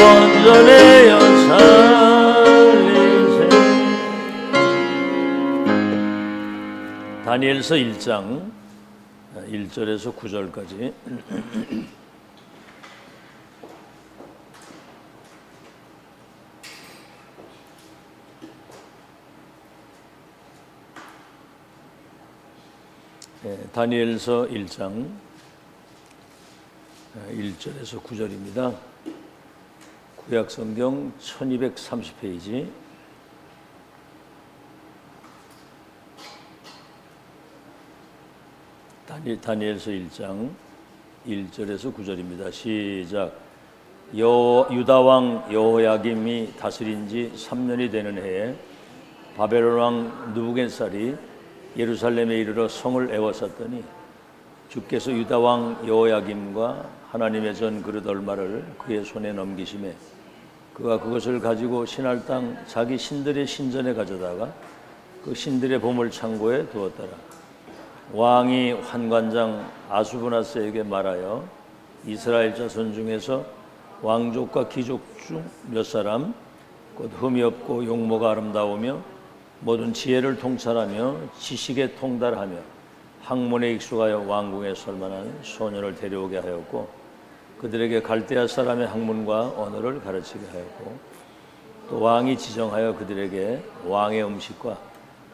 건져내어 살리세. 다니엘서 1장 1절에서 9절까지. 다니엘서 1장 1절에서 9절입니다. 구약성경 1230페이지. 다니엘서 1장 1절에서 9절입니다. 시작. 유다왕 여호야김이 다스린 지 3년이 되는 해에 바벨론 왕 느부갓네살이 예루살렘에 이르러 성을 에워쌌더니 주께서 유다왕 여호야김과 하나님의 전 그릇 얼마를 그의 손에 넘기심에 그가 그것을 가지고 신할 땅 자기 신들의 신전에 가져다가 그 신들의 보물 창고에 두었더라. 왕이 환관장 아수브나스에게 말하여 이스라엘 자손 중에서 왕족과 귀족 중 몇 사람 곧 흠이 없고 용모가 아름다우며 모든 지혜를 통찰하며 지식에 통달하며 학문에 익숙하여 왕궁에 설 만한 소년을 데려오게 하였고 그들에게 갈대아 사람의 학문과 언어를 가르치게 하였고 또 왕이 지정하여 그들에게 왕의 음식과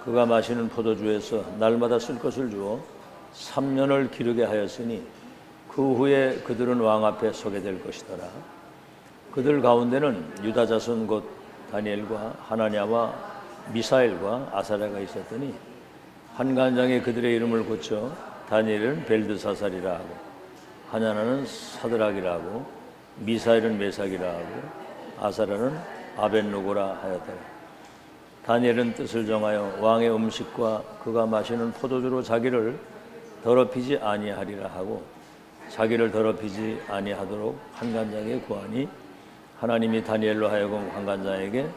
그가 마시는 포도주에서 날마다 쓸 것을 주어 3년을 기르게 하였으니 그 후에 그들은 왕 앞에 서게 될 것이더라. 그들 가운데는 유다 자손 곧 다니엘과 하나냐와 미사엘과 아사랴가 있었더니 환관장에 그들의 이름을 고쳐 다니엘은 벨드사살이라 하고 하냐나는 사드락이라 하고 미사엘은 메삭이라 하고 아사랴는 아벳노고라 하였더라. 다니엘은 뜻을 정하여 왕의 음식과 그가 마시는 포도주로 자기를 더럽히지 아니하리라 하고 자기를 더럽히지 아니하도록 환관장에 구하니 하나님이 다니엘로 하여금 환관장에게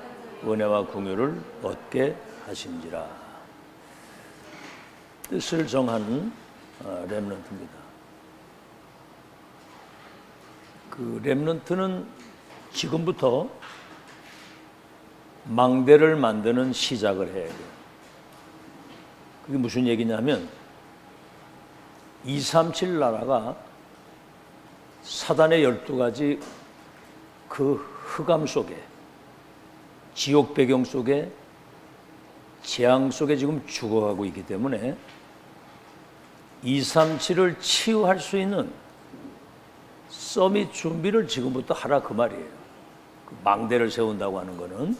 은혜와 긍휼을 얻게 하심지라. 뜻을 정한 렘넌트입니다. 그 렘넌트는 지금부터 망대를 만드는 시작을 해야 돼요. 그게 무슨 얘기냐면 237 나라가 사단의 12가지 그 흑암 속에 지옥 배경 속에 재앙 속에 지금 죽어가고 있기 때문에 237을 치유할 수 있는 서밋 준비를 지금부터 하라 그 말이에요. 그 망대를 세운다고 하는 것은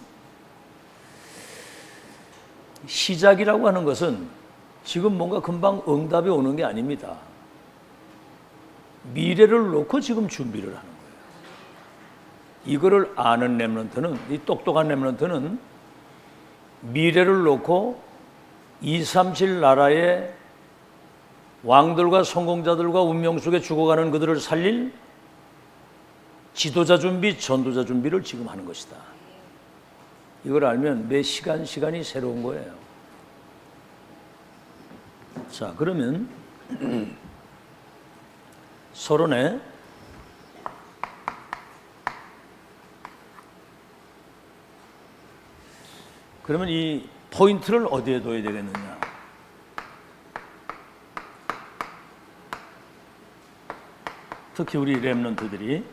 시작이라고 하는 것은 지금 뭔가 금방 응답이 오는 게 아닙니다. 미래를 놓고 지금 준비를 하는 거예요. 이거를 아는 렘넌트는, 이 똑똑한 렘넌트는 미래를 놓고 237 나라의 왕들과 성공자들과 운명 속에 죽어가는 그들을 살릴 지도자 준비, 전도자 준비를 지금 하는 것이다. 이걸 알면 매 시간이 새로운 거예요. 자, 그러면 서론에 그러면 이 포인트를 어디에 둬야 되겠느냐? 특히 우리 렘넌트들이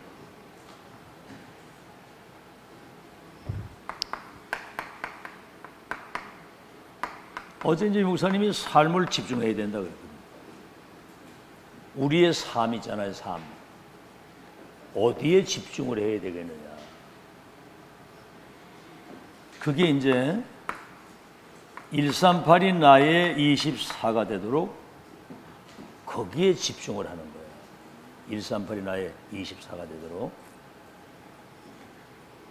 어제 이제 목사님이 삶을 집중해야 된다 그랬거든요. 우리의 삶이잖아요, 삶. 어디에 집중을 해야 되겠느냐? 그게 이제 138이 나의 24가 되도록 거기에 집중을 하는 거예요. 138이 나의 24가 되도록.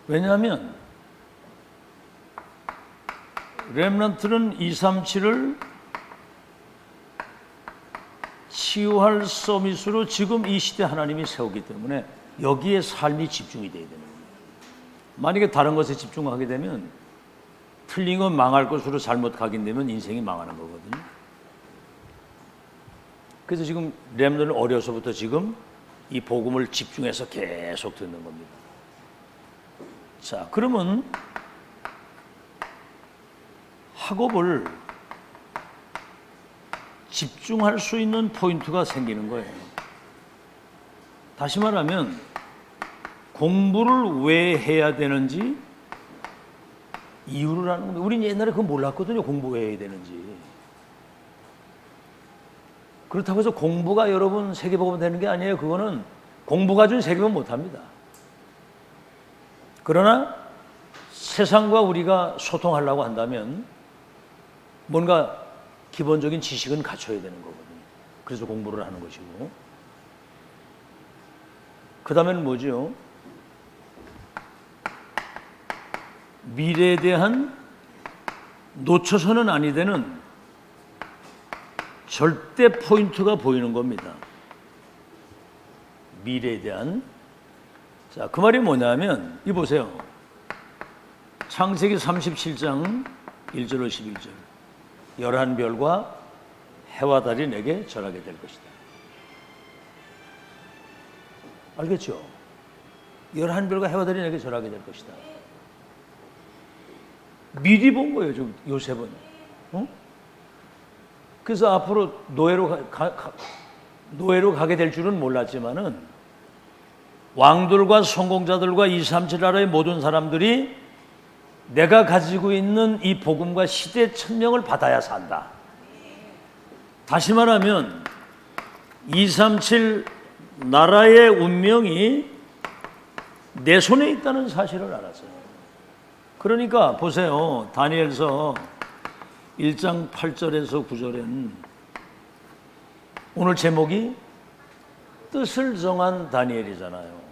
왜냐하면 렘넌트는 237을 치유할 서밋으로 지금 이 시대 하나님이 세우기 때문에 여기에 삶이 집중이 돼야 되는 거예요. 만약에 다른 것에 집중하게 되면 틀린 건 망할 것으로 잘못 가게 되면 인생이 망하는 거거든요. 그래서 지금 렘넌트는 어려서부터 지금 이 복음을 집중해서 계속 듣는 겁니다. 자, 그러면 학업을 집중할 수 있는 포인트가 생기는 거예요. 다시 말하면 공부를 왜 해야 되는지 이유를 아는 겁니다. 우린 옛날에 그거 몰랐거든요. 공부 왜 해야 되는지. 그렇다고 해서 공부가 여러분 세계복음 되는 게 아니에요. 그거는 공부 가지고 세계복음 못합니다. 그러나 세상과 우리가 소통하려고 한다면 뭔가 기본적인 지식은 갖춰야 되는 거거든요. 그래서 공부를 하는 것이고, 그 다음에는 뭐죠? 미래에 대한 놓쳐서는 아니 되는 절대 포인트가 보이는 겁니다. 미래에 대한. 자, 그 말이 뭐냐면, 이 보세요. 창세기 37장 1절로 11절. 11별과 해와 달이 내게 절하게 될 것이다. 알겠죠? 11별과 해와 달이 내게 절하게 될 것이다. 미리 본 거예요, 좀 요셉은. 그래서 앞으로 노예로 가게 될 줄은 몰랐지만은 왕들과 성공자들과 237 나라의 모든 사람들이 내가 가지고 있는 이 복음과 시대 천명을 받아야 산다. 다시 말하면 237 나라의 운명이 내 손에 있다는 사실을 알았어요. 그러니까 보세요. 다니엘서 1장 8절에서 9절에는 오늘 제목이 뜻을 정한 다니엘이잖아요.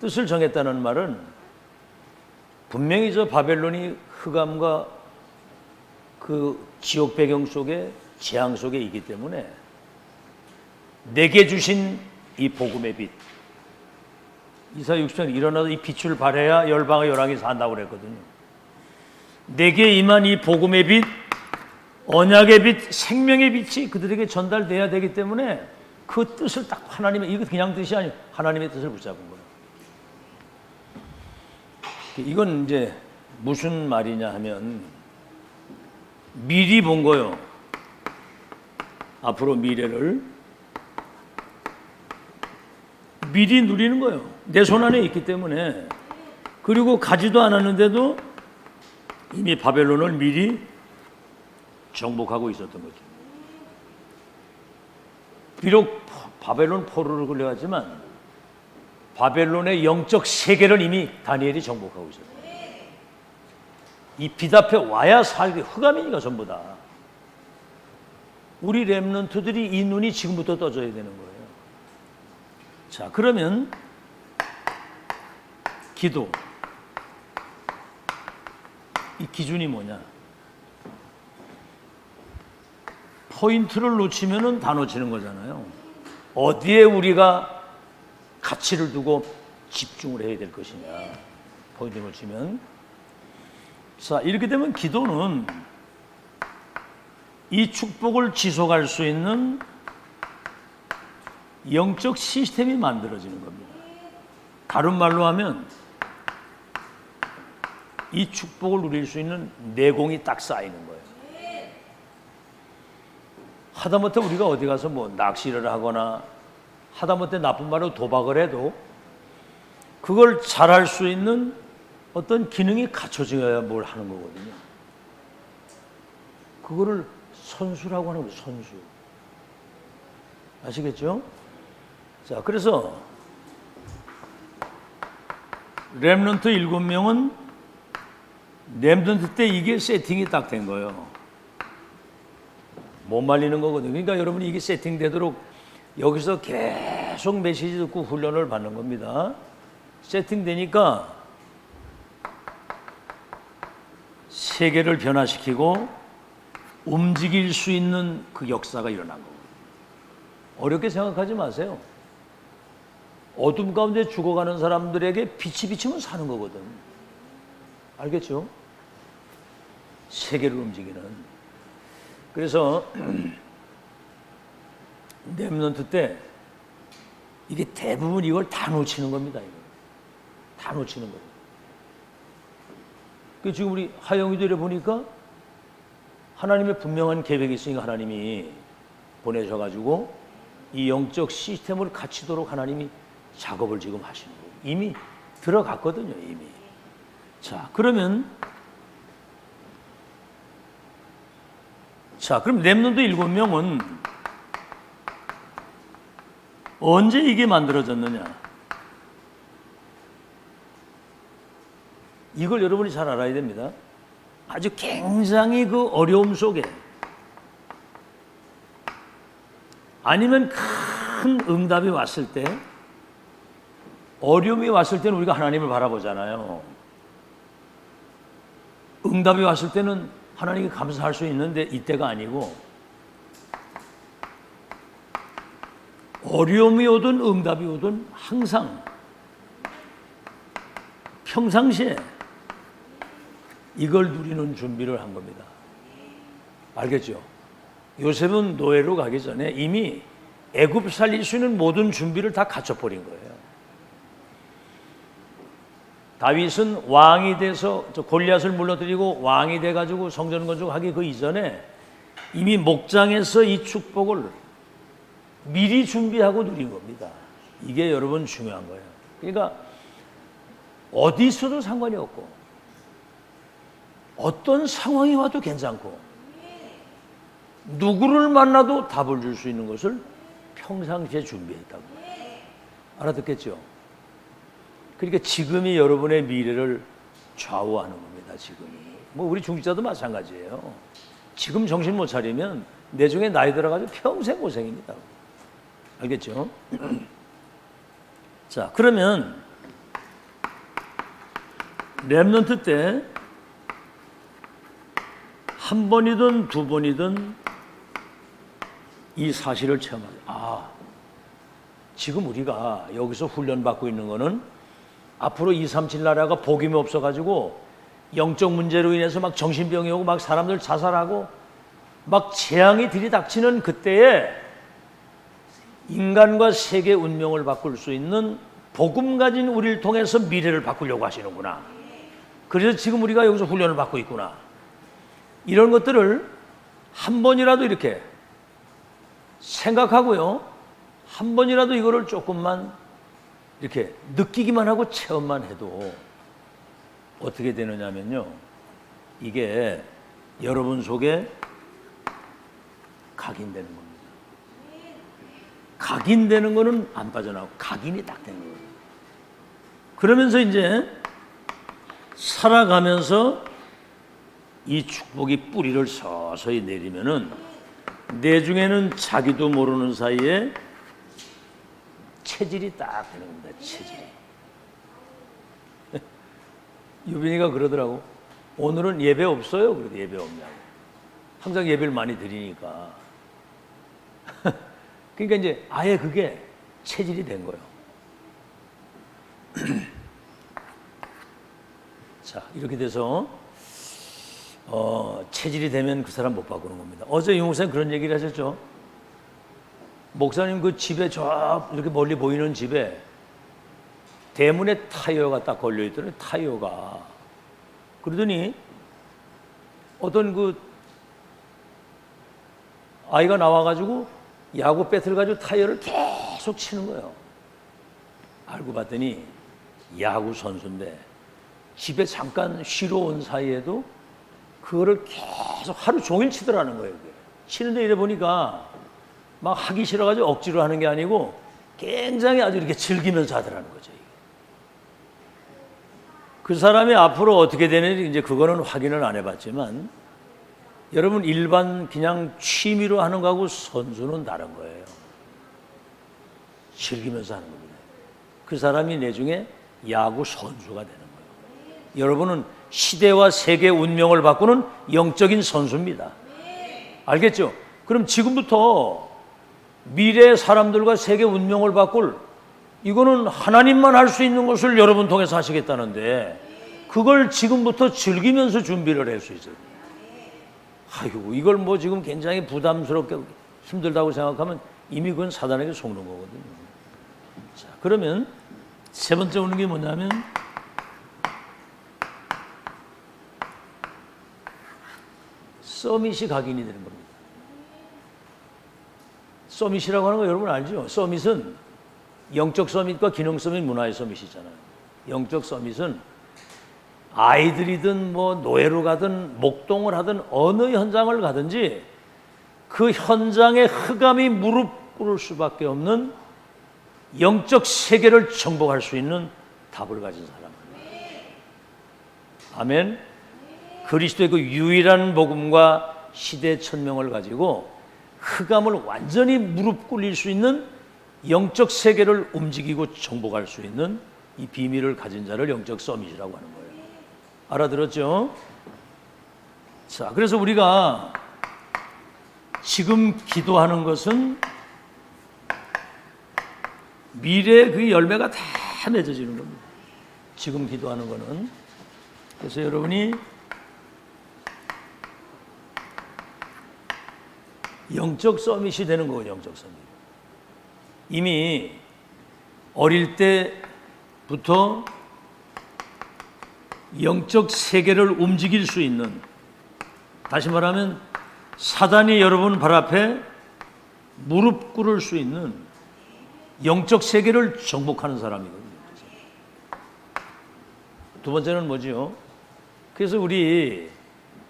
뜻을 정했다는 말은 분명히 저 바벨론이 흑암과 그 지옥 배경 속에 재앙 속에 있기 때문에 내게 주신 이 복음의 빛, 이사야 60장 일어나서 이 빛을 발해야 열방의 열왕이 산다고 그랬거든요. 내게 임한 이 복음의 빛, 언약의 빛, 생명의 빛이 그들에게 전달돼야 되기 때문에 그 뜻을 딱 하나님의, 이거 그냥 뜻이 아니에요. 하나님의 뜻을 붙잡은 거예요. 이건 이제 무슨 말이냐 하면 미리 본 거요. 앞으로 미래를 미리 누리는 거예요. 내 손 안에 있기 때문에. 그리고 가지도 않았는데도 이미 바벨론을 미리 정복하고 있었던 거죠. 비록 바벨론 포로를 끌려갔지만 바벨론의 영적 세계를 이미 다니엘이 정복하고 있었어요. 이 빛 앞에 와야 살게, 흑암이니까 전부 다. 우리 렘넌트들이 이 눈이 지금부터 떠져야 되는 거예요. 자, 그러면 기도, 이 기준이 뭐냐? 포인트를 놓치면은 다 놓치는 거잖아요. 어디에 우리가 가치를 두고 집중을 해야 될 것이냐. 포인트 놓치면. 자, 이렇게 되면 기도는 이 축복을 지속할 수 있는 영적 시스템이 만들어지는 겁니다. 다른 말로 하면 이 축복을 누릴 수 있는 내공이 딱 쌓이는 거예요. 하다못해 우리가 어디 가서 뭐 낚시를 하거나 하다못해 나쁜 말로 도박을 해도 그걸 잘할 수 있는 어떤 기능이 갖춰져야 뭘 하는 거거든요. 그거를 선수라고 하는 거예요. 선수. 아시겠죠? 자, 그래서 렘넌트 7명은 렘넌트 때 이게 세팅이 딱 된 거예요. 못 말리는 거거든요. 그러니까 여러분이 이게 세팅되도록 여기서 계속 메시지 듣고 훈련을 받는 겁니다. 세팅되니까 세계를 변화시키고 움직일 수 있는 그 역사가 일어난 거예요. 어렵게 생각하지 마세요. 어둠 가운데 죽어가는 사람들에게 빛이 비치면 사는 거거든. 알겠죠? 세계를 움직이는. 그래서 렘넌트 때 이게 대부분 이걸 다 놓치는 겁니다. 이거. 다 놓치는 거예요. 그 지금 우리 하영이도 이래 보니까 하나님의 분명한 계획이 있으니까 하나님이 보내셔가지고 이 영적 시스템을 갖추도록 하나님이 작업을 지금 하시는 거예요. 이미 들어갔거든요, 이미. 자, 그러면 그럼 렘넌트 7명은 언제 이게 만들어졌느냐? 이걸 여러분이 잘 알아야 됩니다. 아주 굉장히 그 어려움 속에 아니면 큰 응답이 왔을 때, 어려움이 왔을 때는 우리가 하나님을 바라보잖아요. 응답이 왔을 때는 하나님께 감사할 수 있는데 이때가 아니고, 어려움이 오든 응답이 오든 항상 평상시에 이걸 누리는 준비를 한 겁니다. 알겠죠? 요셉은 노예로 가기 전에 이미 애굽 살릴 수 있는 모든 준비를 다 갖춰버린 거예요. 다윗은 왕이 돼서 골리앗을 물러들이고 왕이 돼가지고 성전 건축하기 그 이전에 이미 목장에서 이 축복을 미리 준비하고 누린 겁니다. 이게 여러분 중요한 거예요. 그러니까 어디 있어도 상관이 없고 어떤 상황이 와도 괜찮고 누구를 만나도 답을 줄 수 있는 것을 평상시에 준비했다고. 알아듣겠죠? 그러니까 지금이 여러분의 미래를 좌우하는 겁니다. 지금이. 뭐 우리 중직자도 마찬가지예요. 지금 정신 못 차리면 내중에 나이 들어가지고 평생 고생입니다. 알겠죠? 자, 그러면 렘넌트 때 한 번이든 두 번이든 이 사실을 체험하죠. 지금 우리가 여기서 훈련받고 있는 거는 앞으로 237 나라가 복임이 없어가지고 영적 문제로 인해서 막 정신병이 오고 막 사람들 자살하고 막 재앙이 들이닥치는 그때에 인간과 세계 운명을 바꿀 수 있는 복음 가진 우리를 통해서 미래를 바꾸려고 하시는구나. 그래서 지금 우리가 여기서 훈련을 받고 있구나. 이런 것들을 한 번이라도 이렇게 생각하고요. 한 번이라도 이거를 조금만 이렇게 느끼기만 하고 체험만 해도 어떻게 되느냐면요. 이게 여러분 속에 각인되는 겁니다. 각인되는 거는 안 빠져나오고 각인이 딱 되는 거예요. 그러면서 이제 살아가면서 이 축복이 뿌리를 서서히 내리면은 내중에는 자기도 모르는 사이에 체질이 딱 되는 겁니다. 체질이. 유빈이가 그러더라고. 오늘은 예배 없어요? 그래도 예배 없냐고. 항상 예배를 많이 드리니까. 그러니까 이제 아예 그게 체질이 된 거예요. 자, 이렇게 돼서 체질이 되면 그 사람 못 바꾸는 겁니다. 어제 유 목사님 그런 얘기를 하셨죠. 목사님 그 집에 저 이렇게 멀리 보이는 집에 대문에 타이어가 딱 걸려 있더니 타이어가 그러더니 어떤 그 아이가 나와가지고 야구 배트를 가지고 타이어를 계속 치는 거예요. 알고 봤더니 야구 선수인데 집에 잠깐 쉬러 온 사이에도 그거를 계속 하루 종일 치더라는 거예요. 치는데 이래 보니까 막 하기 싫어가지고 억지로 하는 게 아니고 굉장히 아주 이렇게 즐기면서 하더라는 거죠. 그 사람이 앞으로 어떻게 되는지 이제 그거는 확인을 안 해봤지만 여러분 일반 그냥 취미로 하는 거하고 선수는 다른 거예요. 즐기면서 하는 겁니다. 그 사람이 내중에 야구 선수가 되는 거예요. 여러분은 시대와 세계 운명을 바꾸는 영적인 선수입니다. 알겠죠? 그럼 지금부터 미래의 사람들과 세계 운명을 바꿀 이거는 하나님만 할 수 있는 것을 여러분 통해서 하시겠다는데 그걸 지금부터 즐기면서 준비를 할 수 있어요. 아이고 이걸 뭐 지금 굉장히 부담스럽게 힘들다고 생각하면 이미 그건 사단에게 속는 거거든요. 자, 그러면 세 번째 오는 게 뭐냐면 서밋이 각인이 되는 겁니다. 서밋이라고 하는 거 여러분 알죠? 서밋은 영적 서밋과 기능 서밋, 문화의 서밋이잖아요. 영적 서밋은 아이들이든 뭐 노예로 가든 목동을 하든 어느 현장을 가든지 그 현장에 흑암이 무릎 꿇을 수밖에 없는 영적 세계를 정복할 수 있는 답을 가진 사람. 아멘. 그리스도의 그 유일한 복음과 시대 천명을 가지고 흑암을 완전히 무릎 꿇릴 수 있는 영적 세계를 움직이고 정복할 수 있는 이 비밀을 가진 자를 영적 서밋이라고 하는 거예요. 알아들었죠? 자, 그래서 우리가 지금 기도하는 것은 미래의 그 열매가 다 맺어지는 겁니다. 지금 기도하는 거는. 그래서 여러분이 영적 서밋이 되는 거예요. 영적 서밋. 이미 어릴 때부터 영적 세계를 움직일 수 있는, 다시 말하면 사단이 여러분 발 앞에 무릎 꿇을 수 있는 영적 세계를 정복하는 사람이거든요. 두 번째는 뭐지요? 그래서 우리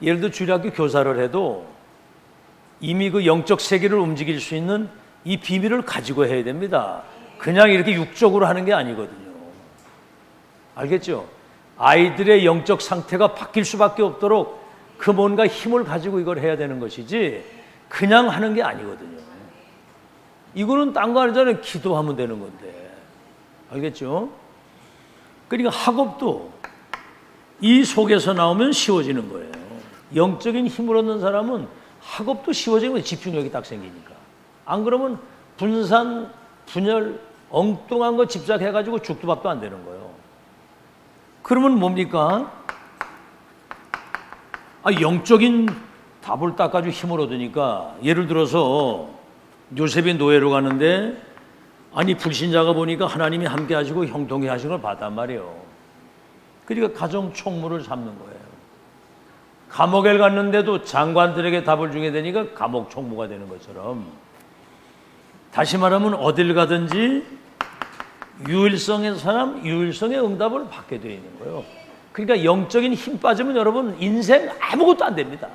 예를 들어 주일학교 교사를 해도 이미 그 영적 세계를 움직일 수 있는 이 비밀을 가지고 해야 됩니다. 그냥 이렇게 육적으로 하는 게 아니거든요. 알겠죠? 아이들의 영적 상태가 바뀔 수밖에 없도록 그 뭔가 힘을 가지고 이걸 해야 되는 것이지 그냥 하는 게 아니거든요. 이거는 딴 거 아니잖아요. 기도하면 되는 건데. 알겠죠? 그러니까 학업도 이 속에서 나오면 쉬워지는 거예요. 영적인 힘을 얻는 사람은 학업도 쉬워지는 거예요. 집중력이 딱 생기니까. 안 그러면 분산, 분열, 엉뚱한 거 집착해가지고 죽도 밥도 안 되는 거예요. 그러면 뭡니까? 영적인 답을 닦아주고 힘을 얻으니까, 예를 들어서 요셉이 노예로 가는데 불신자가 보니까 하나님이 함께 하시고 형통케 하신 걸 봤단 말이에요. 그러니까 가정 총무를 잡는 거예요. 감옥에 갔는데도 장관들에게 답을 주게 되니까 감옥 총무가 되는 것처럼, 다시 말하면 어딜 가든지 유일성의 사람, 유일성의 응답을 받게 되어 있는 거예요. 그러니까 영적인 힘 빠지면 여러분 인생 아무것도 안 됩니다.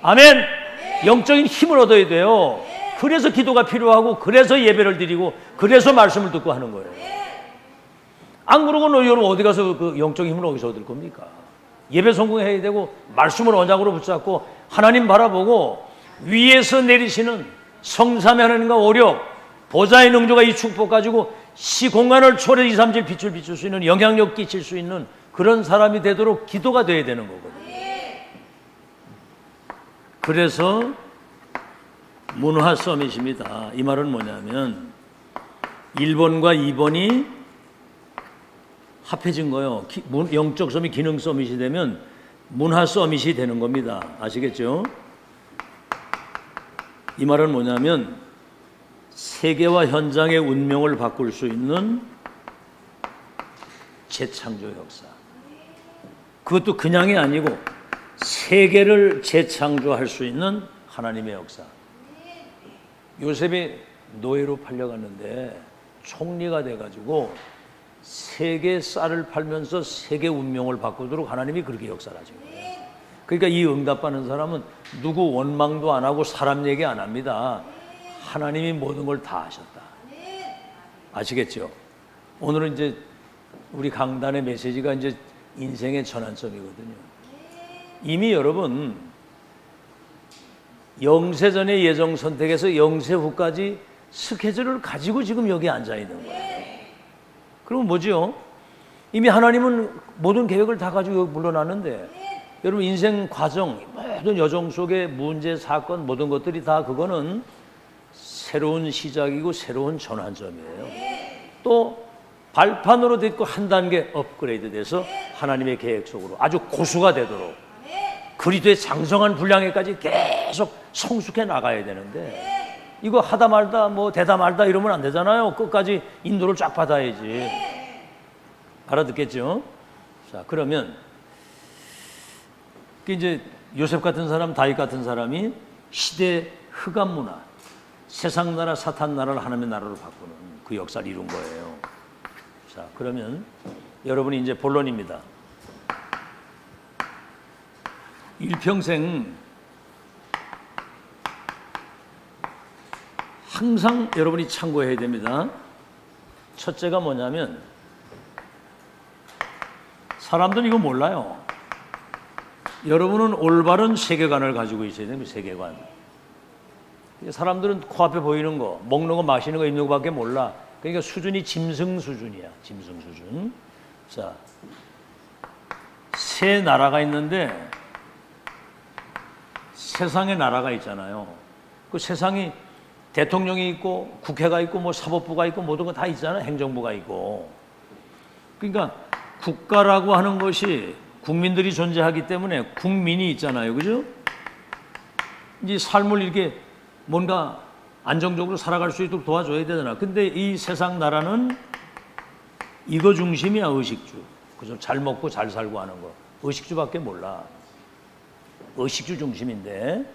아멘. 영적인 힘을 얻어야 돼요. 그래서 기도가 필요하고, 그래서 예배를 드리고, 그래서 말씀을 듣고 하는 거예요. 안 그러고는 여러분 어디 가서 그 영적인 힘을 어디서 얻을 겁니까? 예배 성공해야 되고, 말씀을 언약으로 붙잡고 하나님 바라보고, 위에서 내리시는 성삼위 하나님과 오력, 보좌의 능조가 이 축복 가지고 시공간을 초래 2, 3질 빛을 비출 수 있는, 영향력 끼칠 수 있는 그런 사람이 되도록 기도가 돼야 되는 거거든요. 그래서 문화 서밋입니다. 이 말은 뭐냐면 1번과 2번이 합해진 거예요. 영적 서밋, 기능 서밋이 되면 문화 서밋이 되는 겁니다. 아시겠죠? 이 말은 뭐냐면 세계와 현장의 운명을 바꿀 수 있는 재창조 역사. 그것도 그냥이 아니고 세계를 재창조할 수 있는 하나님의 역사. 요셉이 노예로 팔려갔는데 총리가 돼가지고 세계 쌀을 팔면서 세계 운명을 바꾸도록 하나님이 그렇게 역사를 하신 거예요. 그러니까 이 응답받는 사람은 누구 원망도 안 하고 사람 얘기 안 합니다. 하나님이 모든 걸 다 하셨다. 아시겠죠? 오늘은 이제 우리 강단의 메시지가 이제 인생의 전환점이거든요. 이미 여러분 영세전의 예정 선택에서 영세 후까지 스케줄을 가지고 지금 여기 앉아 있는 거예요. 그럼 뭐죠? 이미 하나님은 모든 계획을 다 가지고 여기 물러났는데, 여러분 인생 과정, 모든 여정 속의 문제, 사건, 모든 것들이 다 그거는 새로운 시작이고 새로운 전환점이에요. 또 발판으로 됐고 한 단계 업그레이드 돼서 하나님의 계획 속으로 아주 고수가 되도록 그리스도의 장성한 분량에까지 계속 성숙해 나가야 되는데, 이거 하다 말다 뭐 되다 말다 이러면 안 되잖아요. 끝까지 인도를 쫙 받아야지. 알아듣겠죠? 자, 그러면 이제 요셉 같은 사람, 다윗 같은 사람이 시대 흑암 문화, 세상 나라, 사탄 나라를 하나님의 나라로 바꾸는 그 역사를 이룬 거예요. 자, 그러면 여러분이 이제 본론입니다. 일평생 항상 여러분이 참고해야 됩니다. 첫째가 뭐냐면, 사람들은 이거 몰라요. 여러분은 올바른 세계관을 가지고 있어야 됩니다. 세계관. 사람들은 코앞에 보이는 거, 먹는 거, 마시는 거, 입는 거밖에 몰라. 그러니까 수준이 짐승 수준이야. 짐승 수준. 자, 세 나라가 있는데 세상에 나라가 있잖아요. 그 세상이 대통령이 있고 국회가 있고 뭐 사법부가 있고 모든 거 다 있잖아요. 행정부가 있고. 그러니까 국가라고 하는 것이 국민들이 존재하기 때문에 국민이 있잖아요. 그죠? 이제 삶을 이렇게 뭔가 안정적으로 살아갈 수 있도록 도와줘야 되잖아. 근데 이 세상 나라는 이거 중심이야. 의식주. 그죠? 잘 먹고 잘 살고 하는 거. 의식주밖에 몰라. 의식주 중심인데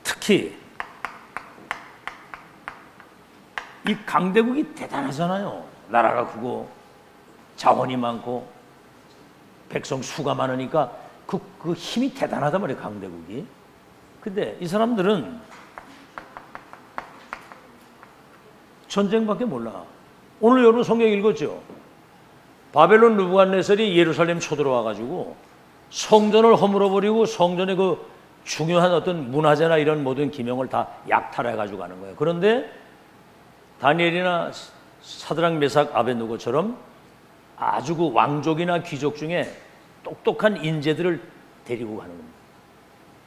특히 이 강대국이 대단하잖아요. 나라가 크고 자원이 많고 백성 수가 많으니까 그 힘이 대단하단 말이에요. 강대국이. 근데 이 사람들은 전쟁밖에 몰라. 오늘 여러분 성경 읽었죠? 바벨론 느부갓네살이 예루살렘 쳐들어와 가지고 성전을 허물어버리고 성전의 그 중요한 어떤 문화재나 이런 모든 기명을 다 약탈해 가지고 가는 거예요. 그런데 다니엘이나 사드락, 메삭, 아벳느고처럼 아주 그 왕족이나 귀족 중에 똑똑한 인재들을 데리고 가는 겁니다.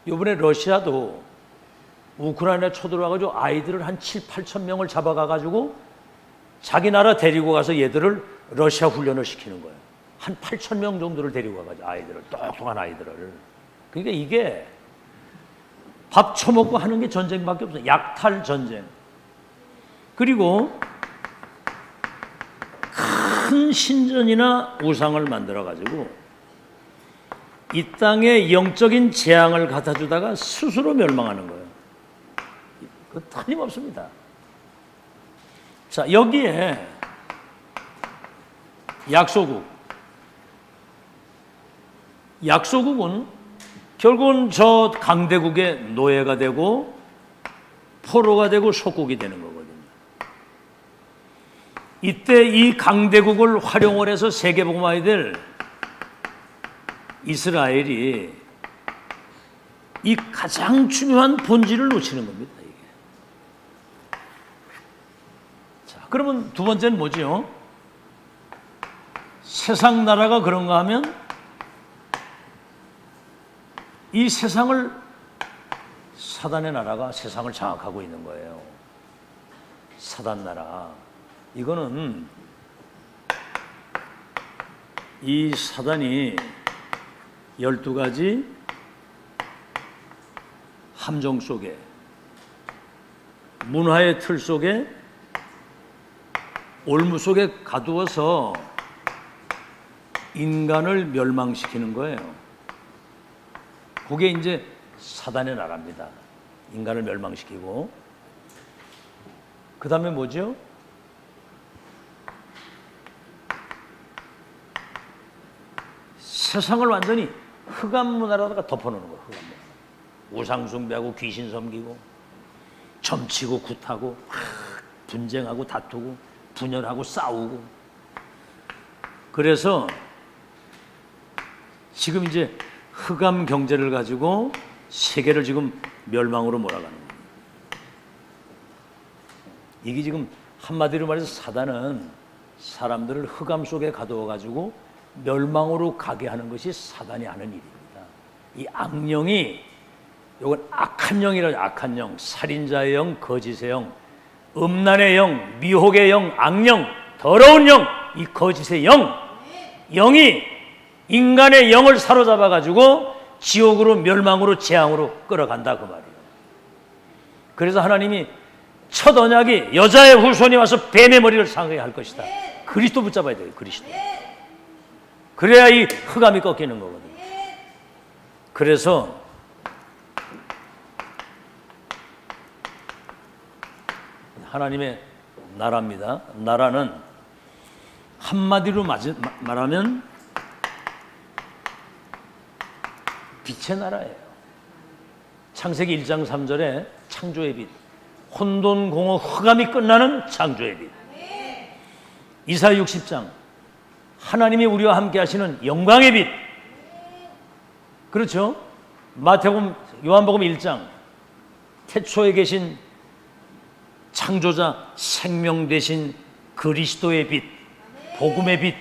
이번에 러시아도 우크라이나 쳐들어와 가지고 아이들을 한 7, 8천 명을 잡아가 가지고 자기 나라 데리고 가서 얘들을 러시아 훈련을 시키는 거예요. 한 8천 명 정도를 데리고 가가지고 아이들을, 똑똑한 아이들을. 그러니까 이게 밥 처먹고 하는 게 전쟁밖에 없어요. 약탈 전쟁. 그리고 큰 신전이나 우상을 만들어 가지고 이 땅에 영적인 재앙을 갖다 주다가 스스로 멸망하는 거예요. 그 틀림없습니다. 자, 여기에 약소국은 결국은 저 강대국의 노예가 되고 포로가 되고 속국이 되는 거거든요. 이때 이 강대국을 활용을 해서 세계복음화해야 될 이스라엘이 이 가장 중요한 본질을 놓치는 겁니다. 이게. 자, 그러면 두 번째는 뭐지요? 세상 나라가 그런가 하면 이 세상을 사단의 나라가 세상을 장악하고 있는 거예요. 사단 나라. 이거는 이 사단이 12가지 함정 속에 문화의 틀 속에 올무 속에 가두어서 인간을 멸망시키는 거예요. 그게 이제 사단의 나라입니다. 인간을 멸망시키고. 그 다음에 뭐죠? 세상을 완전히 흑암 문화라다가 덮어놓는 거예요. 흑암 문화. 우상 숭배하고 귀신 섬기고 점치고 굿하고 분쟁하고 다투고 분열하고 싸우고. 그래서 지금 이제 흑암 경제를 가지고 세계를 지금 멸망으로 몰아가는 거예요. 이게 지금 한마디로 말해서 사단은 사람들을 흑암 속에 가두어 가지고 멸망으로 가게 하는 것이 사단이 하는 일입니다. 이 악령이, 이건 악한 영이라죠. 악한 영, 살인자의 영, 거짓의 영, 음란의 영, 미혹의 영, 악령, 더러운 영, 이 거짓의 영이 인간의 영을 사로잡아 가지고 지옥으로, 멸망으로, 재앙으로 끌어간다 그 말이에요. 그래서 하나님이 첫 언약이 여자의 후손이 와서 뱀의 머리를 상하게 할 것이다. 그리스도 붙잡아야 돼요. 그리스도. 그래야 이 흑암이 꺾이는 거거든요. 그래서 하나님의 나라입니다. 나라는 한마디로 말하면 빛의 나라예요. 창세기 1장 3절에 창조의 빛, 혼돈 공허 흑암이 끝나는 창조의 빛. 이사야 60장 하나님이 우리와 함께 하시는 영광의 빛. 그렇죠? 요한복음 1장 태초에 계신 창조자 생명 되신 그리스도의 빛, 복음의 빛.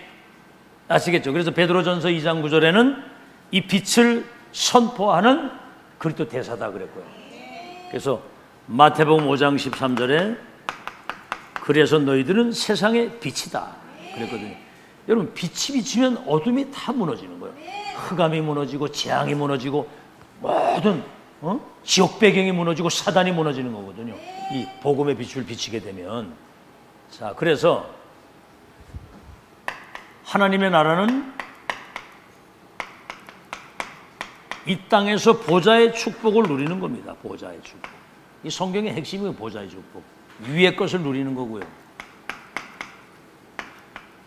아시겠죠? 그래서 베드로전서 2장 9절에는 이 빛을 선포하는 그리스도 대사다 그랬고요. 그래서 마태복음 5장 13절에 그래서 너희들은 세상의 빛이다 그랬거든요. 여러분, 빛이 비치면 어둠이 다 무너지는 거예요. 흑암이 무너지고 재앙이 무너지고 모든 지옥 배경이 무너지고 사단이 무너지는 거거든요. 이 복음의 빛을 비치게 되면. 자, 그래서 하나님의 나라는 이 땅에서 보좌의 축복을 누리는 겁니다. 보좌의 축복. 이 성경의 핵심이 보좌의 축복. 위의 것을 누리는 거고요.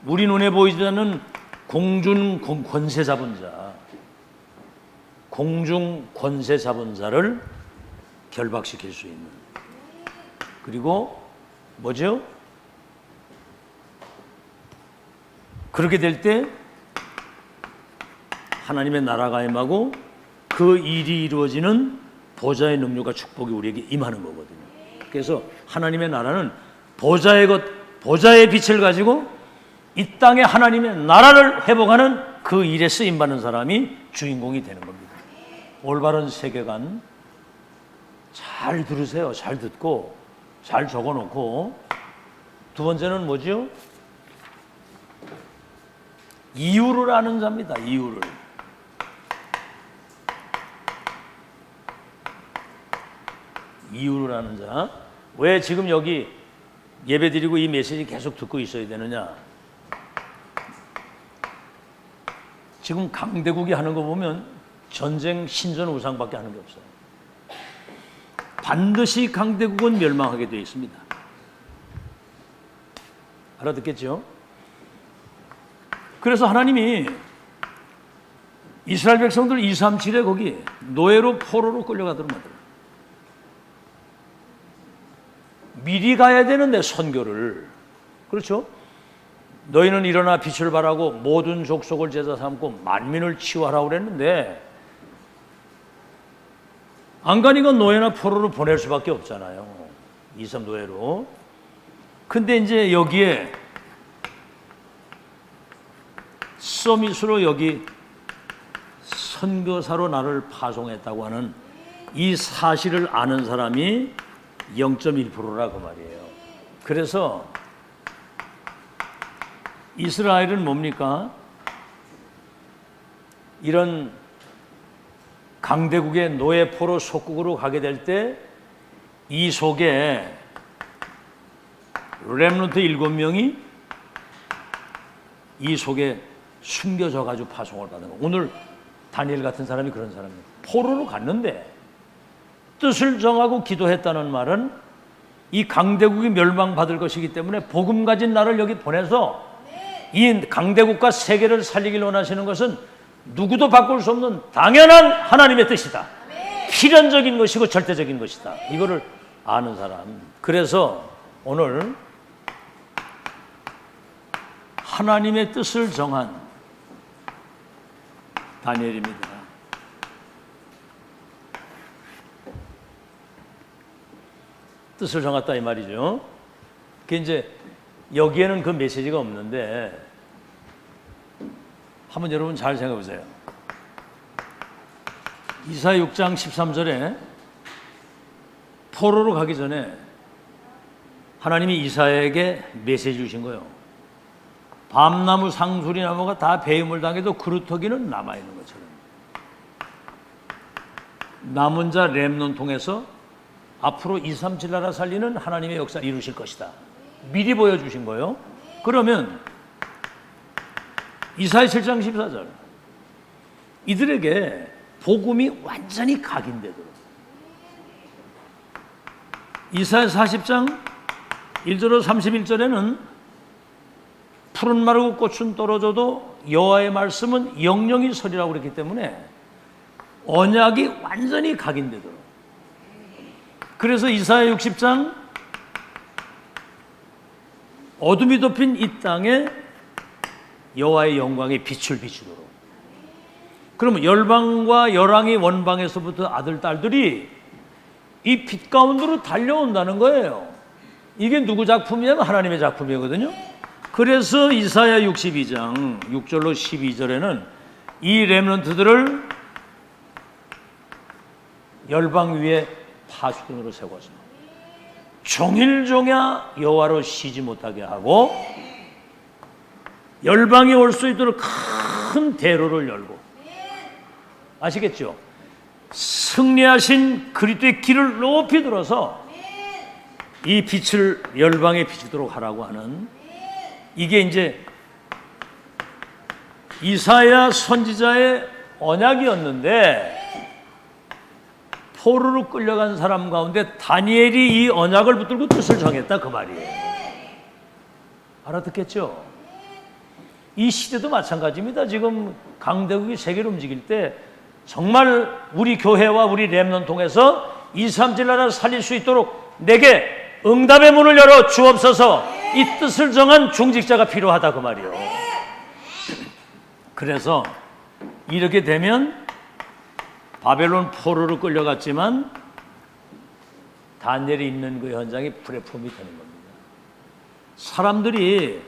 우리 눈에 보이지 않는 공중 권세 잡은 자, 공중 권세 잡은 자를 결박시킬 수 있는. 그리고 뭐죠? 그렇게 될 때 하나님의 나라가 임하고 그 일이 이루어지는 보좌의 능력과 축복이 우리에게 임하는 거거든요. 그래서 하나님의 나라는 보좌의 빛을 가지고 이 땅에 하나님의 나라를 회복하는 그 일에 쓰임받는 사람이 주인공이 되는 겁니다. 올바른 세계관 잘 들으세요. 잘 듣고 잘 적어놓고. 두 번째는 뭐죠? 이유를 아는 자입니다. 이유를. 이유를 아는 자. 왜 지금 여기 예배드리고 이 메시지 계속 듣고 있어야 되느냐? 지금 강대국이 하는 거 보면 전쟁, 신전, 우상밖에 하는 게 없어요. 반드시 강대국은 멸망하게 되어 있습니다. 알아듣겠죠? 그래서 하나님이 이스라엘 백성들 237에 거기 노예로 포로로 끌려가도록 만들어요. 미리 가야 되는데 선교를. 그렇죠? 너희는 일어나 빛을 발하고 모든 족속을 제자 삼고 만민을 치유하라고 그랬는데 안 가니까 노예나 포로로 보낼 수밖에 없잖아요. 2.3 노예로. 근데 이제 여기에 서밋으로 여기 선교사로 나를 파송했다고 하는 이 사실을 아는 사람이 0.1%라고 말이에요. 그래서 이스라엘은 뭡니까? 이런 강대국의 노예 포로 속국으로 가게 될 때 이 속에 렘넌트 7명이 이 속에 숨겨져 가지고 파송을 받는 거예요. 오늘 다니엘 같은 사람이 그런 사람이에요. 포로로 갔는데 뜻을 정하고 기도했다는 말은 이 강대국이 멸망받을 것이기 때문에 복음 가진 나를 여기 보내서 이 강대국과 세계를 살리길 원하시는 것은 누구도 바꿀 수 없는 당연한 하나님의 뜻이다. 필연적인 것이고 절대적인 것이다. 이거를 아는 사람. 그래서 오늘 하나님의 뜻을 정한 다니엘입니다. 뜻을 정했다 이 말이죠. 그게 이제 여기에는 그 메시지가 없는데 한번 여러분 잘 생각해 보세요. 이사야 6장 13절에 포로로 가기 전에 하나님이 이사야에게 메시지 주신 거예요. 밤나무 상수리나무가 다 배임을 당해도 그루터기는 남아있는 것처럼 남은 자 렘넌 통해서 앞으로 237 나라 살리는 하나님의 역사를 이루실 것이다. 미리 보여주신 거예요. 그러면 이사야 7장 14절. 이들에게 복음이 완전히 각인되도록. 이사야 40장 1절로 31절에는 푸른 마르고 꽃은 떨어져도 여호와의 말씀은 영영이 서리라고 그랬기 때문에 언약이 완전히 각인되도록. 그래서 이사야 60장 어둠이 덮인 이 땅에 여호와의 영광의 빛을 비추도록. 그러면 열방과 열왕이 원방에서부터 아들 딸들이 이 빛 가운데로 달려온다는 거예요. 이게 누구 작품이냐면 하나님의 작품이거든요. 그래서 이사야 62장 6절로 12절에는 이 렘넌트들을 열방 위에 파수꾼으로 세워서 종일종야 여호와로 쉬지 못하게 하고 열방이 올 수 있도록 큰 대로를 열고, 아시겠죠? 승리하신 그리스도의 길을 높이 들어서 이 빛을 열방에 비추도록 하라고 하는, 이게 이제 이사야 선지자의 언약이었는데 포로로 끌려간 사람 가운데 다니엘이 이 언약을 붙들고 뜻을 정했다, 그 말이에요. 알아듣겠죠? 이 시대도 마찬가지입니다. 지금 강대국이 세계를 움직일 때 정말 우리 교회와 우리 렘넌트 통해서 237 나라를 살릴 수 있도록 내게 응답의 문을 열어 주옵소서. 이 뜻을 정한 중직자가 필요하다, 그 말이에요. 그래서 이렇게 되면 바벨론 포로로 끌려갔지만 다니엘이 있는 그 현장이 플랫폼이 되는 겁니다. 사람들이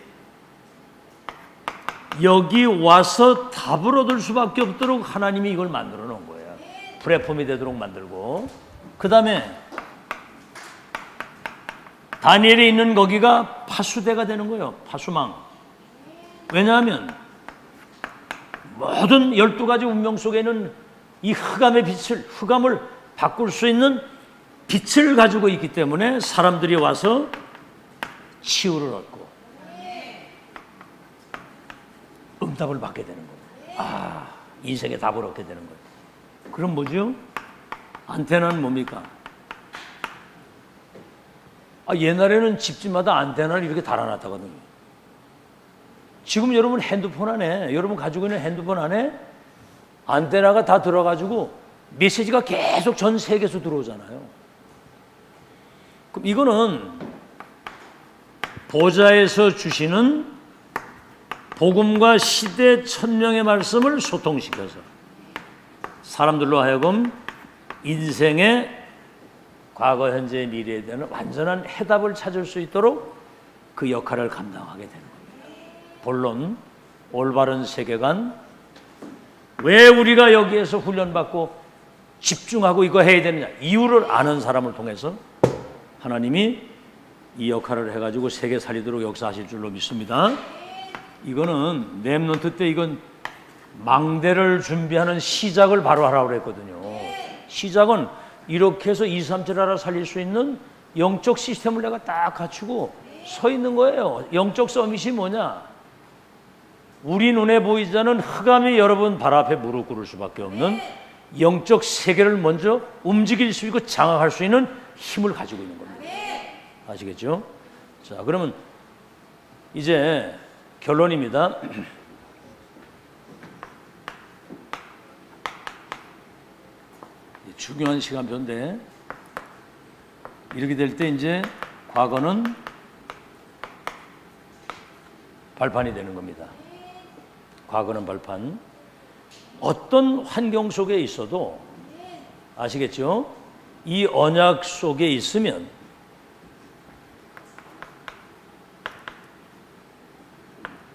여기 와서 답을 얻을 수밖에 없도록 하나님이 이걸 만들어 놓은 거예요. 플랫폼이 되도록 만들고, 그 다음에 다니엘이 있는 거기가 파수대가 되는 거예요. 파수망. 왜냐하면 모든 12가지 운명 속에는 이 흑암의 빛을, 흑암을 바꿀 수 있는 빛을 가지고 있기 때문에 사람들이 와서 치유를 얻고 응답을 받게 되는 거예요. 인생의 답을 얻게 되는 거예요. 그럼 뭐죠? 안테나는 뭡니까? 옛날에는 집집마다 안테나를 이렇게 달아놨다거든요. 지금 여러분 핸드폰 안에, 여러분 가지고 있는 핸드폰 안에 안테나가 다 들어가지고 메시지가 계속 전 세계에서 들어오잖아요. 그럼 이거는 보좌에서 주시는 복음과 시대 천명의 말씀을 소통시켜서 사람들로 하여금 인생의 과거, 현재, 미래에 대한 완전한 해답을 찾을 수 있도록 그 역할을 감당하게 되는 겁니다. 본론, 올바른 세계관, 왜 우리가 여기에서 훈련받고 집중하고 이거 해야 되느냐, 이유를 아는 사람을 통해서 하나님이 이 역할을 해가지고 세계 살리도록 역사하실 줄로 믿습니다. 이거는 렘넌트 때 이건 망대를 준비하는 시작을 바로 하라고 그랬거든요. 시작은 이렇게 해서 237 나라 살릴 수 있는 영적 시스템을 내가 딱 갖추고 서 있는 거예요. 영적 서밋이 뭐냐? 우리 눈에 보이지 않는 흑암이 여러분 발 앞에 무릎 꿇을 수밖에 없는 영적 세계를 먼저 움직일 수 있고 장악할 수 있는 힘을 가지고 있는 겁니다. 아시겠죠? 자, 그러면 이제 결론입니다. 중요한 시간표인데, 이렇게 될 때 이제 과거는 발판이 되는 겁니다. 과거는 발판. 어떤 환경 속에 있어도 아시겠죠? 이 언약 속에 있으면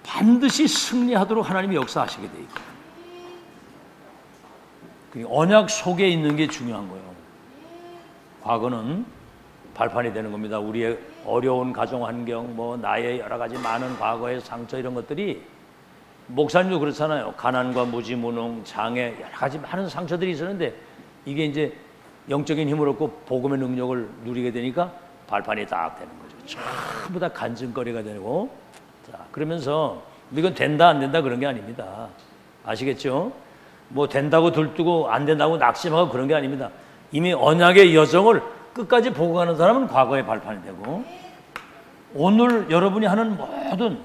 반드시 승리하도록 하나님이 역사하시게 돼 있고, 언약 속에 있는 게 중요한 거예요. 과거는 발판이 되는 겁니다. 우리의 어려운 가정 환경, 나의 여러 가지 많은 과거의 상처, 이런 것들이, 목사님도 그렇잖아요. 가난과 무지, 무능, 장애, 여러 가지 많은 상처들이 있었는데 이게 이제 영적인 힘을 얻고 복음의 능력을 누리게 되니까 발판이 딱 되는 거죠. 전부 다 간증거리가 되고, 자, 그러면서 이건 된다 안 된다 그런 게 아닙니다. 아시겠죠? 뭐 된다고 들뜨고 안 된다고 낙심하고 그런 게 아닙니다. 이미 언약의 여정을 끝까지 보고 가는 사람은 과거에 발판이 되고, 오늘 여러분이 하는 모든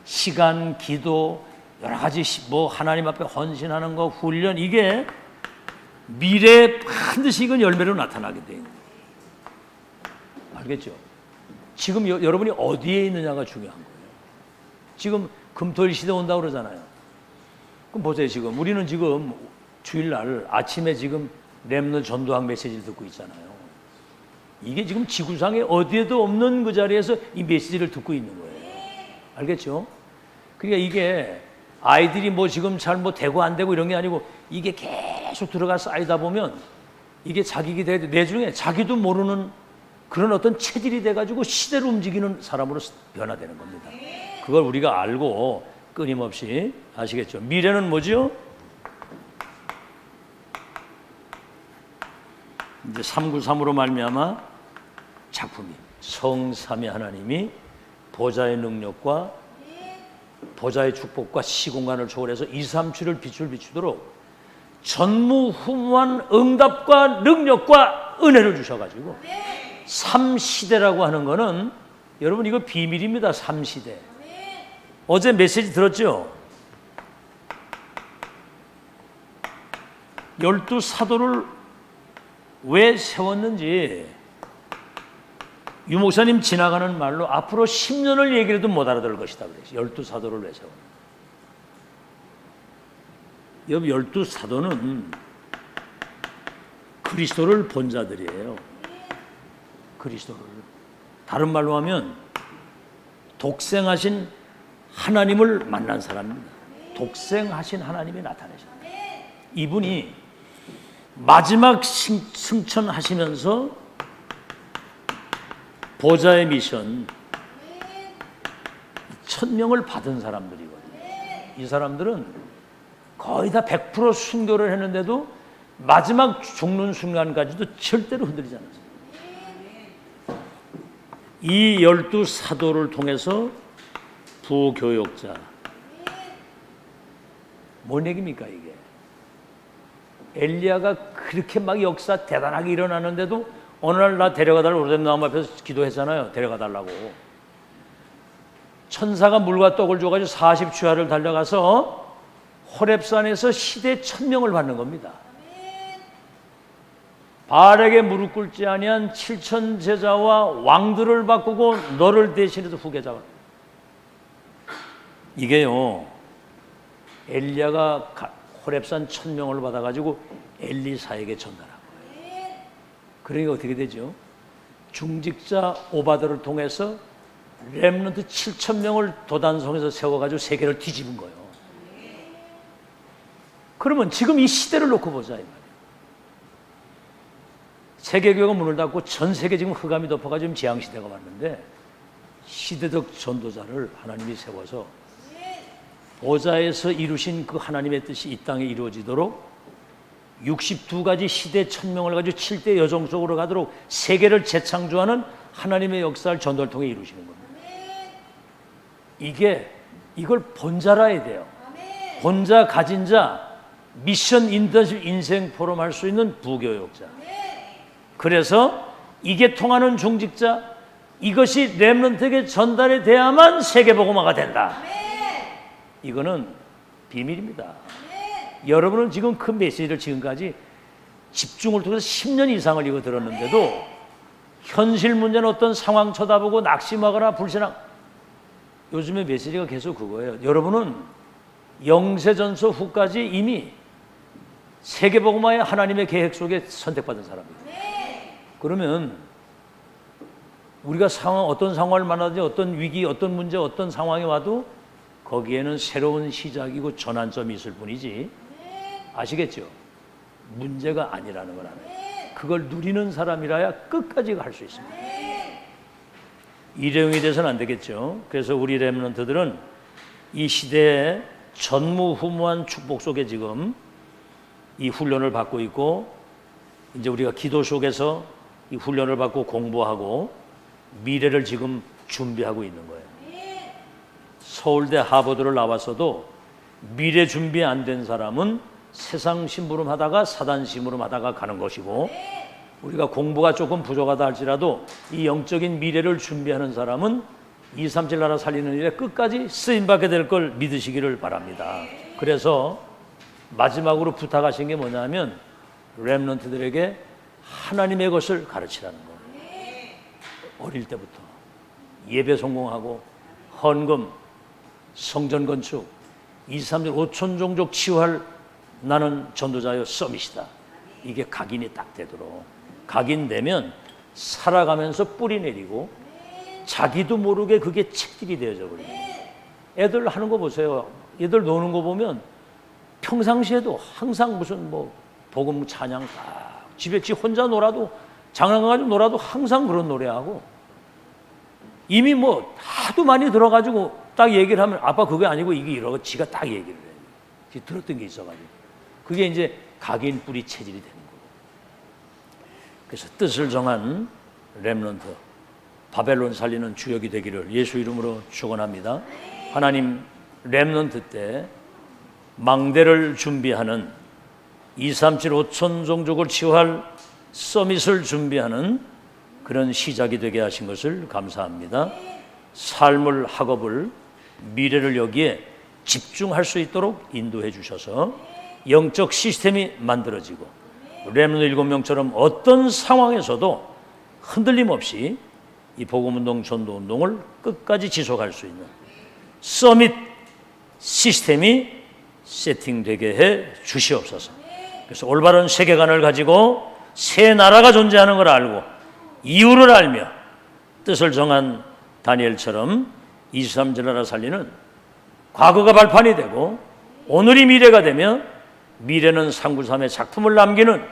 시간, 기도, 여러 가지 뭐 하나님 앞에 헌신하는 거, 훈련, 이게 미래에 반드시 이건 열매로 나타나게 돼요. 알겠죠? 지금 여러분이 어디에 있느냐가 중요한 거예요. 지금 금토일 시대 온다고 그러잖아요. 그럼 보세요. 지금 우리는 지금 주일날 아침에 지금 렘넌트 전도학 메시지를 듣고 있잖아요. 이게 지금 지구상에 어디에도 없는 그 자리에서 이 메시지를 듣고 있는 거예요. 알겠죠? 그러니까 이게 아이들이 뭐 지금 잘 뭐 되고 안 되고 이런 게 아니고, 이게 계속 들어가 쌓이다 보면 이게 자기가 내중에 자기도 모르는 그런 어떤 체질이 돼가지고 시대를 움직이는 사람으로 변화되는 겁니다. 그걸 우리가 알고 끊임없이, 아시겠죠? 미래는 뭐죠? 이제 393으로 말미암아 작품이 성삼위 하나님이 보좌의 능력과 보좌의 축복과 시공간을 초월해서 2, 3주를 빛을 비추도록 전무후무한 응답과 능력과 은혜를 주셔가지고 3시대라고 하는 거는, 여러분 이거 비밀입니다. 3시대. 어제 메시지 들었죠? 12사도를 왜 세웠는지 유 목사님 지나가는 말로 앞으로 10년을 얘기해도 못 알아들을 것이다 그랬어요. 12사도를 왜 세웠는지. 여러분 12사도는 그리스도를 본 자들이에요. 그리스도를. 다른 말로 하면 독생하신 하나님을 만난 사람입니다. 독생하신 하나님이 나타나셨다. 이분이 마지막 승천하시면서 보좌의 미션 1000명을 받은 사람들이거든요. 이 사람들은 거의 다 100% 순교를 했는데도 마지막 죽는 순간까지도 절대로 흔들리지 않았어요. 이 12사도를 통해서 부교역자, 뭔 얘기입니까 이게? 엘리야가 그렇게 막 역사 대단하게 일어나는데도 어느 날 나 데려가달라고 오르덴 나무 앞에서 기도했잖아요. 데려가달라고. 천사가 물과 떡을 줘가지고 40주야를 달려가서 호렙산에서 시대 1000명을 받는 겁니다. 바알에게 무릎 꿇지 아니한 7000 제자와 왕들을 바꾸고 너를 대신해서 후계자가. 이게요, 엘리야가 호렙산 1000명을 받아가지고 엘리사에게 전달한 거예요. 그러니까 어떻게 되죠? 중직자 오바드를 통해서 렘넌트 7000명을 도단성에서 세워가지고 세계를 뒤집은 거예요. 그러면 지금 이 시대를 놓고 보자 이 말이에요. 세계교회가 문을 닫고 전 세계 지금 흑암이 덮어가지고 재앙시대가 왔는데, 시대적 전도자를 하나님이 세워서 보좌에서 이루신 그 하나님의 뜻이 이 땅에 이루어지도록 62가지 시대 1000명을 가지고 7대 여정 속으로 가도록 세계를 재창조하는 하나님의 역사를 전도를 통해 이루시는 겁니다. 이걸 본자라야 돼요. 본자, 가진 자, 미션 인턴십 인생 포럼 할 수 있는 부교역자. 그래서 이게 통하는 중직자, 이것이 렘넌트에게 전달이 돼야만 세계복음화가 된다. 이거는 비밀입니다. 여러분은 지금 그 메시지를 지금까지 집중을 통해서 10년 이상을 이거 들었는데도 현실 문제는 어떤 상황 쳐다보고 낙심하거나 불신하고, 요즘의 메시지가 계속 그거예요. 여러분은 영세전서 후까지 이미 세계복음화의 하나님의 계획 속에 선택받은 사람이에요. 그러면 우리가 어떤 상황을 만나든지 어떤 위기, 어떤 문제, 어떤 상황이 와도 거기에는 새로운 시작이고 전환점이 있을 뿐이지, 아시겠죠? 문제가 아니라는 걸 알아요. 그걸 누리는 사람이라야 끝까지 갈 수 있습니다. 일회용이 돼서는 안 되겠죠. 그래서 우리 렘넌트들은 이 시대에 전무후무한 축복 속에 지금 이 훈련을 받고 있고, 이제 우리가 기도 속에서 이 훈련을 받고 공부하고 미래를 지금 준비하고 있는 거예요. 서울대 하버드를 나왔어도 미래 준비 안 된 사람은 세상 심부름 하다가 사단 심부름 하다가 가는 것이고, 우리가 공부가 조금 부족하다 할지라도 이 영적인 미래를 준비하는 사람은 237 나라 살리는 일에 끝까지 쓰임받게 될 걸 믿으시기를 바랍니다. 그래서 마지막으로 부탁하신 게 뭐냐면 렘넌트들에게 하나님의 것을 가르치라는 거예요. 어릴 때부터 예배 성공하고 헌금, 성전 건축, 237 5천 종족 치유할 나는 전도자여 서밋이다. 이게 각인이 딱 되도록, 각인되면 살아가면서 뿌리 내리고 자기도 모르게 그게 책들이 되어져 버려요. 애들 하는 거 보세요. 애들 노는 거 보면 평상시에도 항상 무슨 뭐 복음 찬양 딱 집에 지 혼자 놀아도, 장난 가지고 놀아도 항상 그런 노래하고, 이미 뭐 하도 많이 들어가지고 딱 얘기를 하면 아빠 그게 아니고 이게 이러고 지가 딱 얘기를 해요. 지 들었던 게 있어가지고 그게 이제 각인 뿌리 체질이 되는 거예요. 그래서 뜻을 정한 렘넌트, 바벨론 살리는 주역이 되기를 예수 이름으로 축원합니다. 하나님, 렘넌트 때 망대를 준비하는 237 5천 종족을 치유할 서밋을 준비하는 그런 시작이 되게 하신 것을 감사합니다. 삶을, 학업을, 미래를 여기에 집중할 수 있도록 인도해 주셔서 영적 시스템이 만들어지고 렘넌트 7명처럼 어떤 상황에서도 흔들림 없이 이 복음운동, 전도운동을 끝까지 지속할 수 있는 서밋 시스템이 세팅되게 해 주시옵소서. 그래서 올바른 세계관을 가지고 새 나라가 존재하는 걸 알고 이유를 알며 뜻을 정한 다니엘처럼 237 나라 살리는 과거가 발판이 되고 오늘이 미래가 되며 미래는 상구삼의 작품을 남기는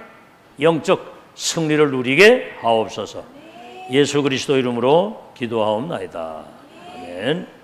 영적 승리를 누리게 하옵소서. 예수 그리스도 이름으로 기도하옵나이다. 아멘.